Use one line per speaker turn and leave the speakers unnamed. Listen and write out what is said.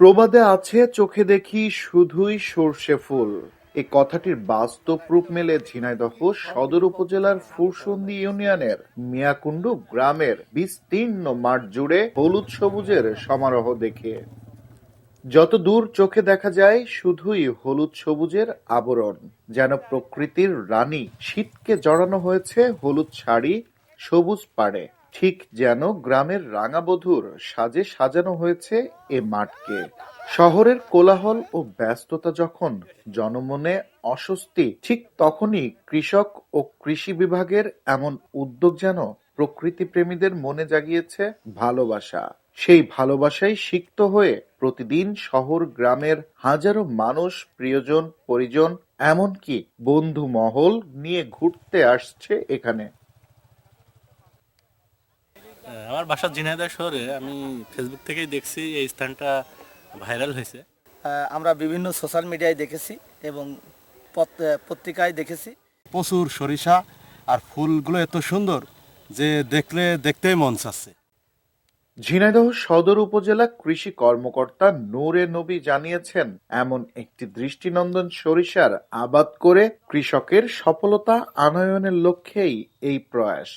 প্রবাদে আছে চোখে দেখি শুধুই সর্ষে ফুল। এ কথাটির বাস্তব রূপ মেলে ঝিনাইদহ সদর উপজেলার ফুরসন্দি ইউনিয়নের মিয়াকুণ্ডু গ্রামের বিস্তীর্ণ মাঠ জুড়ে হলুদ সবুজের সমারোহ দেখে। যত দূর চোখে দেখা যায় শুধুই হলুদ সবুজের আবরণ, যেন প্রকৃতির রানী শীতকে জড়ানো হয়েছে হলুদ শাড়ি, সবুজ পাড়ে। ঠিক যেন গ্রামের রাঙাবধূর সাজে সাজানো হয়েছে এ মাঠকে। শহরের কোলাহল ও ব্যস্ততা যখন জনমনে অস্বস্তি, ঠিক তখনই কৃষক ও কৃষি বিভাগের এমন উদ্যোগ যেন প্রকৃতি প্রেমীদের মনে জাগিয়েছে ভালোবাসা। সেই ভালোবাসায় সিক্ত হয়ে প্রতিদিন শহর গ্রামের হাজারো মানুষ প্রিয়জন পরিজন এমনকি বন্ধু মহল নিয়ে ঘুরতে আসছে এখানে।
আমার বাসা ঝিনাইদহ শহরে। আমি ফেসবুক থেকেই দেখছি এই স্থানটা ভাইরাল হয়েছে।
আমরা বিভিন্ন সোশ্যাল মিডিয়ায় দেখেছি এবং পত্রিকায় দেখেছি।
প্রচুর সরিষা আর ফুলগুলো এত সুন্দর যে দেখতেই মন চাচ্ছে।
ঝিনাইদহ সদর উপজেলা কৃষি কর্মকর্তা নূরে নবী জানিয়েছেন, এমন একটি দৃষ্টিনন্দন সরিষার আবাদ করে কৃষকের সফলতা আনয়নের লক্ষ্যেই এই প্রয়াস।